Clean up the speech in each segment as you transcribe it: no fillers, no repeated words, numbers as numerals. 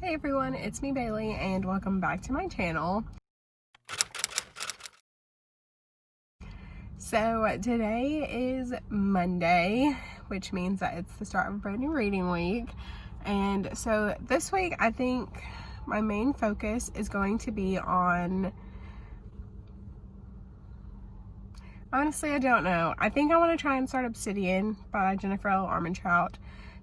Hey everyone, it's me Bailey and welcome back to my channel. So today is Monday, which means that it's the start of a brand new reading week. And so this week I think my main focus is going to be on, honestly I don't know. I think I want to try and start Obsidian by Jennifer L. Armentrout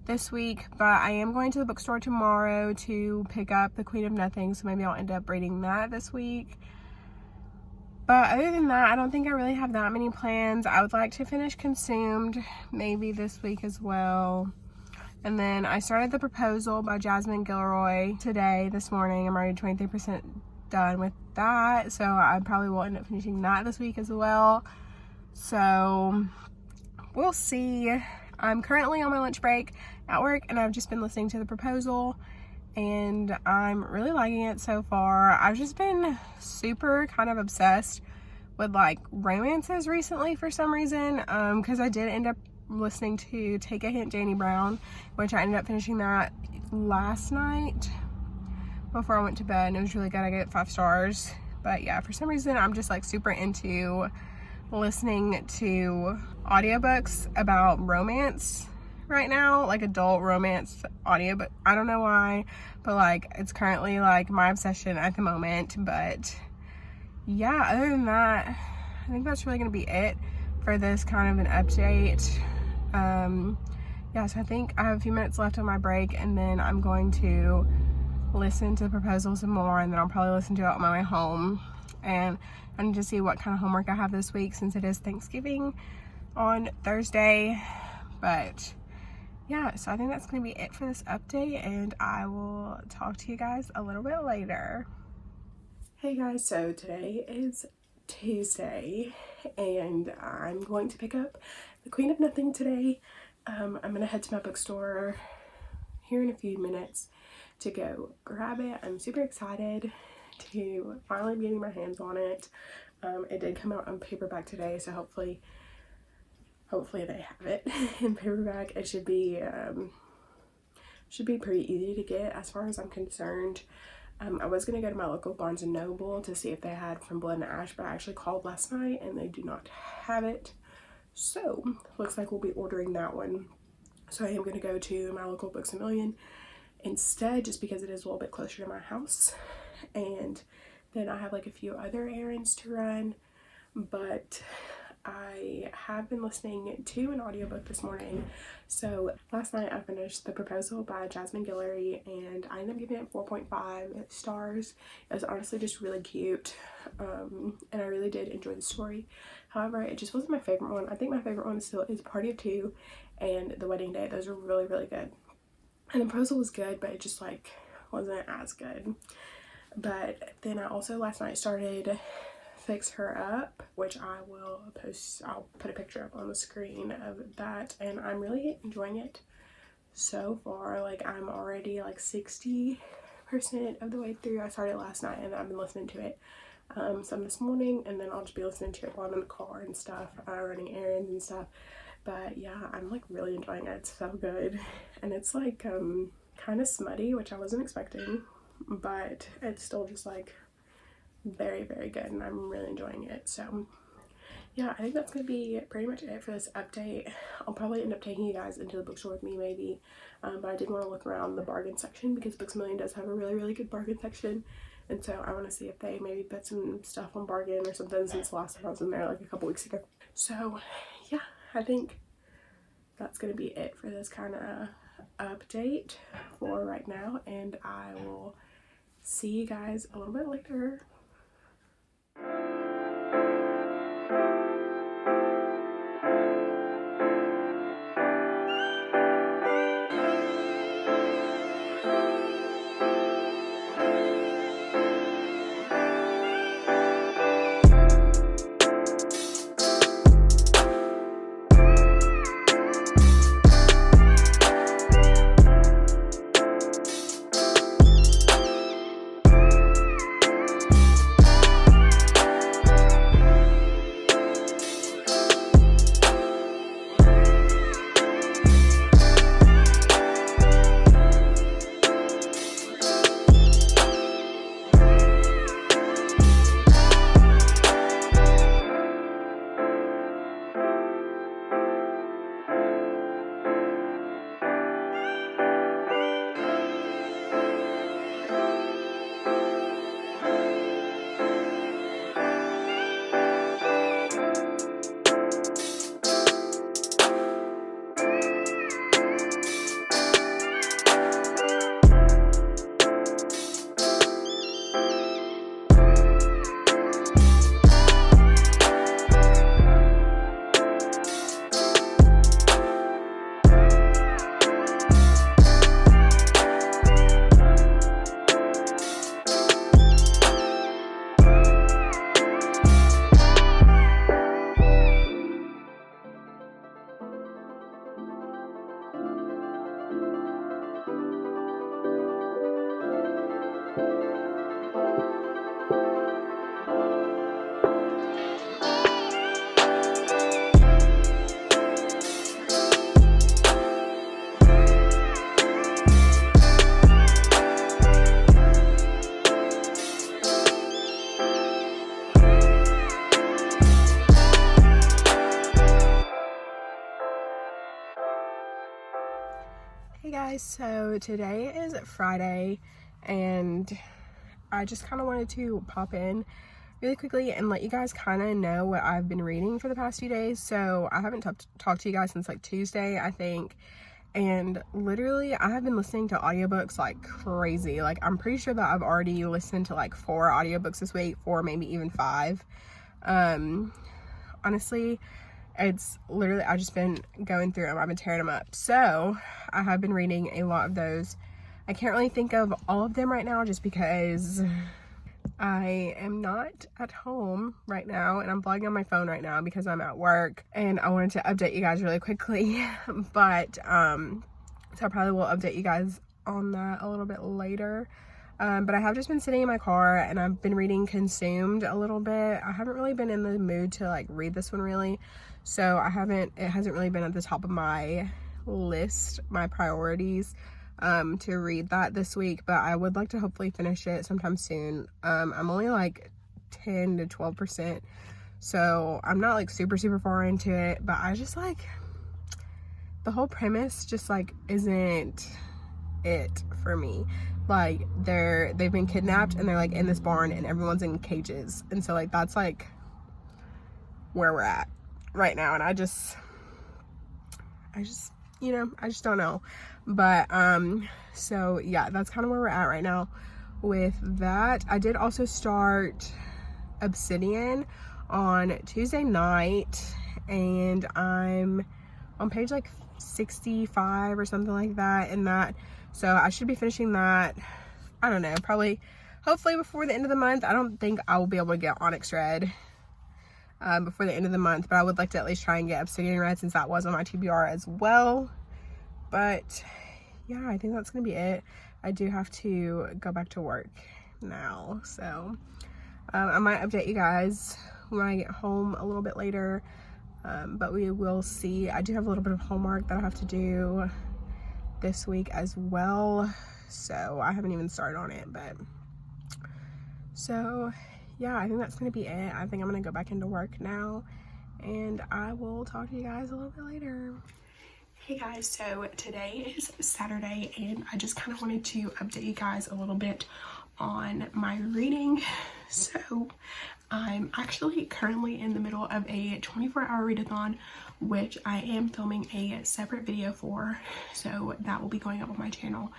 this week, but I am going to the bookstore tomorrow to pick up The Queen of Nothing, so maybe I'll end up reading that this week. But other than that, I don't think I really have that many plans. I would like to finish Consumed maybe this week as well. And then I started The Proposal by Jasmine Gilroy this morning. I'm already 23% done with that, so I probably will end up finishing that this week as well. So we'll see. I'm currently on my lunch break at work and I've just been listening to The Proposal and I'm really liking it so far. I've just been super kind of obsessed with like romances recently for some reason, because I did end up listening to Take a Hint, Dani Brown, which I ended up finishing that last night before I went to bed, and it was really good. I gave it 5 stars. But yeah, for some reason I'm just like super into listening to audiobooks about romance right now, like adult romance audiobook. I don't know why, but like it's currently like my obsession at the moment. But yeah, other than that, I think that's really gonna be it for this kind of an update. Yeah, so I think I have a few minutes left on my break and then I'm going to listen to The Proposal some more, and then I'll probably listen to it on my way home. And I need to see what kind of homework I have this week since it is Thanksgiving on Thursday. But yeah, so I think that's going to be it for this update, and I will talk to you guys a little bit later. Hey guys, so today is Tuesday and I'm going to pick up The Queen of Nothing today. I'm going to head to my bookstore here in a few minutes to go grab it. I'm super excited to finally be getting my hands on it. It did come out on paperback today, so hopefully they have it in paperback. It should be pretty easy to get as far as I'm concerned. I was gonna go to my local Barnes & Noble to see if they had From Blood and Ash, but I actually called last night and they do not have it. So looks like we'll be ordering that one. So I am gonna go to my local Books A Million instead, just because it is a little bit closer to my house. And then I have like a few other errands to run, but I have been listening to an audiobook this morning. So last night I finished The Proposal by Jasmine Gilroy and I ended up giving it 4.5 stars. It was honestly just really cute, and I really did enjoy the story. However, it just wasn't my favorite one. I think my favorite one still is Party of Two and The Wedding Day. Those are really, really good. And The Proposal was good, but it just like wasn't as good. But then I also last night started Fix Her Up, which I'll put a picture up on the screen of that, and I'm really enjoying it so far. Like I'm already like 60% of the way through. I started last night and I've been listening to it some this morning, and then I'll just be listening to it while I'm in the car and stuff, running errands and stuff. But yeah, I'm like really enjoying it. It's so good, and it's like kind of smutty, which I wasn't expecting, but it's still just like very, very good, and I'm really enjoying it. So yeah, I think that's gonna be pretty much it for this update. I'll probably end up taking you guys into the bookstore with me maybe, but I did want to look around the bargain section because Books A Million does have a really, really good bargain section, and so I want to see if they maybe put some stuff on bargain or something, since the last time I was in there like a couple weeks ago. So yeah, I think that's gonna be it for this kind of update for right now, and I will see you guys a little bit later. guys, so today is Friday and I just kind of wanted to pop in really quickly and let you guys kind of know what I've been reading for the past few days. So I haven't talked to you guys since like Tuesday, I think, and literally I have been listening to audiobooks like crazy. Like I'm pretty sure that I've already listened to like 4 audiobooks this week, 4, maybe even 5. Honestly, it's literally, I've just been going through them. I've been tearing them up. So I have been reading a lot of those. I can't really think of all of them right now just because I am not at home right now and I'm vlogging on my phone right now because I'm at work and I wanted to update you guys really quickly. But so I probably will update you guys on that a little bit later. But I have just been sitting in my car and I've been reading Consumed a little bit. I haven't really been in the mood to like read this one really, so it hasn't really been at the top of my list, my priorities to read that this week, but I would like to hopefully finish it sometime soon. I'm only like 10 to 12%, so I'm not like super far into it, but I just like the whole premise just like isn't it for me. Like they've been kidnapped and they're like in this barn and everyone's in cages, and so like that's like where we're at right now, and I just you know, I just don't know. But so yeah, that's kind of where we're at right now with that. I did also start Obsidian on Tuesday night and I'm on page like 65 or something like that in that, so I should be finishing that, I don't know, probably hopefully before the end of the month. I don't think I will be able to get Onyx read before the end of the month, but I would like to at least try and get Obsidian read since that was on my TBR as well. But yeah, I think that's gonna be it. I do have to go back to work now, so I might update you guys when I get home a little bit later, but we will see. I do have a little bit of homework that I have to do this week as well, so I haven't even started on it. But so yeah, I think that's gonna be it. I think I'm gonna go back into work now and I will talk to you guys a little bit later. Hey guys, so today is Saturday and I just kind of wanted to update you guys a little bit on my reading. So I'm actually currently in the middle of a 24-hour readathon, which I am filming a separate video for, so that will be going up on my channel.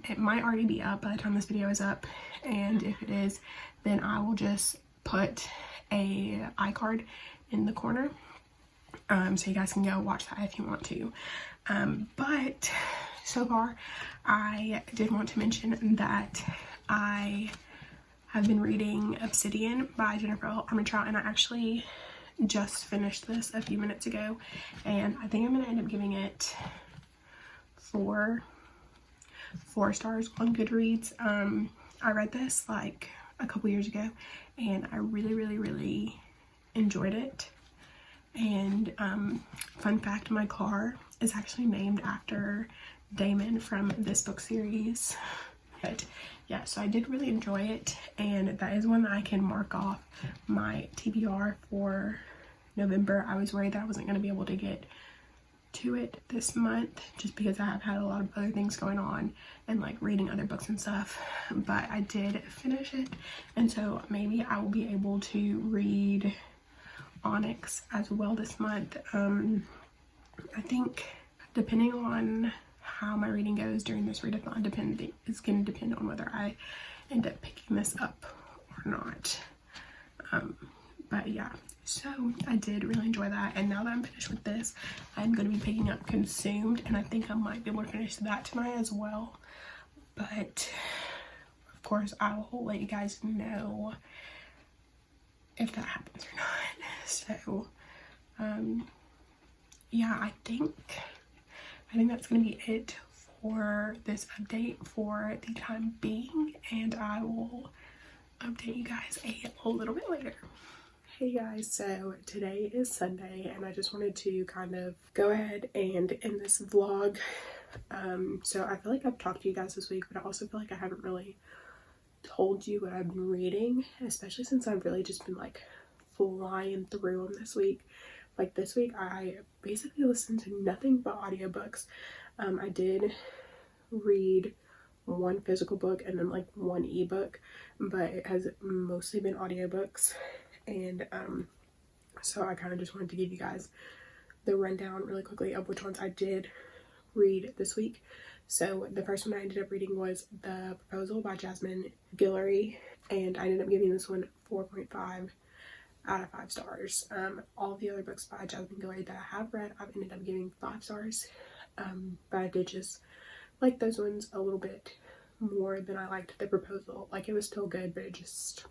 It might already be up by the time this video is up, and if it is, then I will just put a iCard in the corner, so you guys can go watch that if you want to. But so far I did want to mention that I have been reading Obsidian by Jennifer Armentrout, and I actually just finished this a few minutes ago, and I think I'm gonna end up giving it 4 stars on Goodreads. I read this like a couple years ago and I really enjoyed it. And fun fact, my car is actually named after Damon from this book series. But yeah, so I did really enjoy it, and that is one that I can mark off my TBR for November. I was worried that I wasn't going to be able to get to it this month just because I have had a lot of other things going on and like reading other books and stuff, but I did finish it, and so maybe I will be able to read Onyx as well this month. I think depending on how my reading goes during this readathon is going to depend on whether I end up picking this up or not. But yeah, so I did really enjoy that, and now that I'm finished with this, I'm going to be picking up Consumed, and I think I might be able to finish that tonight as well. But of course I will let you guys know if that happens or not. So yeah, I think that's gonna be it for this update for the time being, and I will update you guys a little bit later. Hey guys, so today is Sunday and I just wanted to kind of go ahead and end this vlog. So I feel like I've talked to you guys this week, but I also feel like I haven't really told you what I've been reading, especially since I've really just been like flying through them this week. Like this week I basically listened to nothing but audiobooks. I did read one physical book and then like one ebook, but it has mostly been audiobooks. And so I kind of just wanted to give you guys the rundown really quickly of which ones I did read this week. So the first one I ended up reading was The Proposal by Jasmine Guillory, and I ended up giving this one 4.5 out of 5 stars. All the other books by Jasmine Guillory that I have read, I've ended up giving 5 stars, but I did just like those ones a little bit more than I liked The Proposal. Like, it was still good, but it just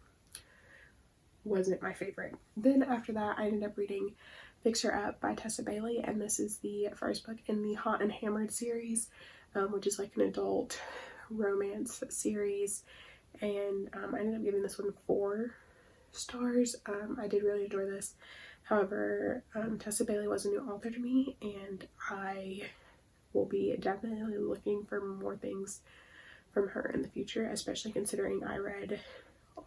wasn't my favorite. Then after that, I ended up reading Fix Her Up by Tessa Bailey, and this is the first book in the Hot and Hammered series, which is like an adult romance series. And I ended up giving this one 4 stars. I did really enjoy this. However, Tessa Bailey was a new author to me, and I will be definitely looking for more things from her in the future, especially considering I read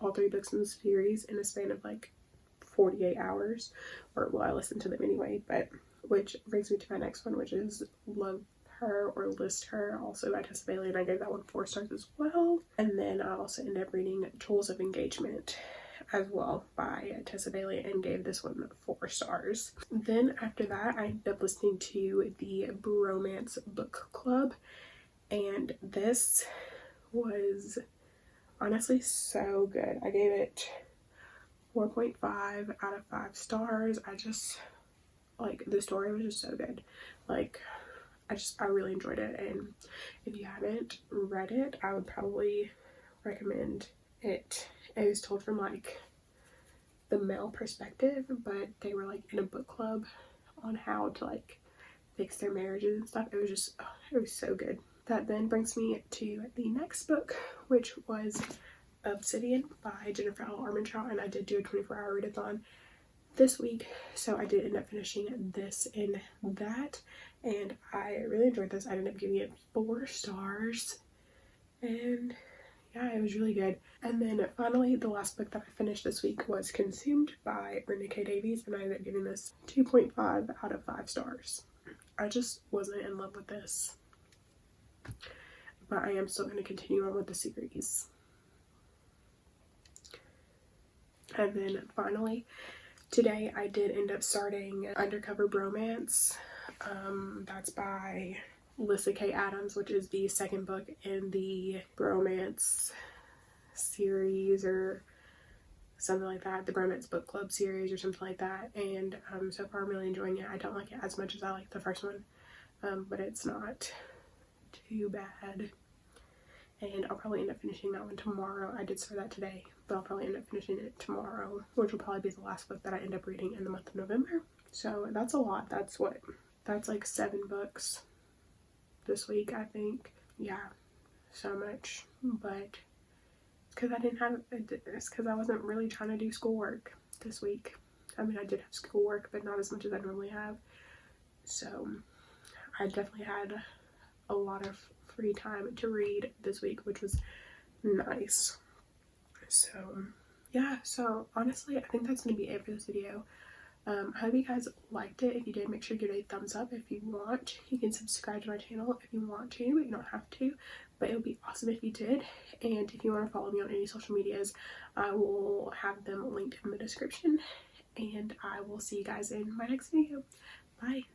all 3 books in the series in a span of like 48 hours, or well, I listened to them anyway. But which brings me to my next one, which is Love Her or List Her, also by Tessa Bailey, and I gave that one 4 stars as well. And then I also ended up reading Tools of Engagement as well by Tessa Bailey, and gave this one 4 stars. Then after that, I ended up listening to the Bromance Bookclub, and this was honestly so good. I gave it 4.5 out of 5 stars. I just, like, the story was just so good. Like, I really enjoyed it, and if you haven't read it, I would probably recommend it. It was told from like the male perspective, but they were like in a book club on how to like fix their marriages and stuff. It was just, it was so good. That then brings me to the next book, which was Obsidian by Jennifer L. Armentrout, and I did do a 24-hour readathon this week, so I did end up finishing this in that, and I really enjoyed this. I ended up giving it 4 stars, and yeah, it was really good. And then finally, the last book that I finished this week was Consumed by Brenda K. Davies, and I ended up giving this 2.5 out of 5 stars. I just wasn't in love with this, but I am still going to continue on with the series. And then finally, today I did end up starting Undercover Bromance. That's by Lyssa Kay Adams, which is the second book in the Bromance series or something like that, the Bromance Bookclub series or something like that. And so far I'm really enjoying it. I don't like it as much as I like the first one, but it's not too bad. And I'll probably end up finishing that one tomorrow. I did start that today, but I'll probably end up finishing it tomorrow, which will probably be the last book that I end up reading in the month of November. So that's a lot. That's like 7 books this week, I think. Yeah, so much. But it's because I wasn't really trying to do schoolwork this week. I mean, I did have schoolwork, but not as much as I normally have. So I definitely had a lot of free time to read this week, which was nice. So yeah, so honestly, I think that's going to be it for this video. I hope you guys liked it. If you did, make sure to give it a thumbs up. If you want, you can subscribe to my channel if you want to, but you don't have to. But it would be awesome if you did. And if you want to follow me on any social medias, I will have them linked in the description. And I will see you guys in my next video. Bye.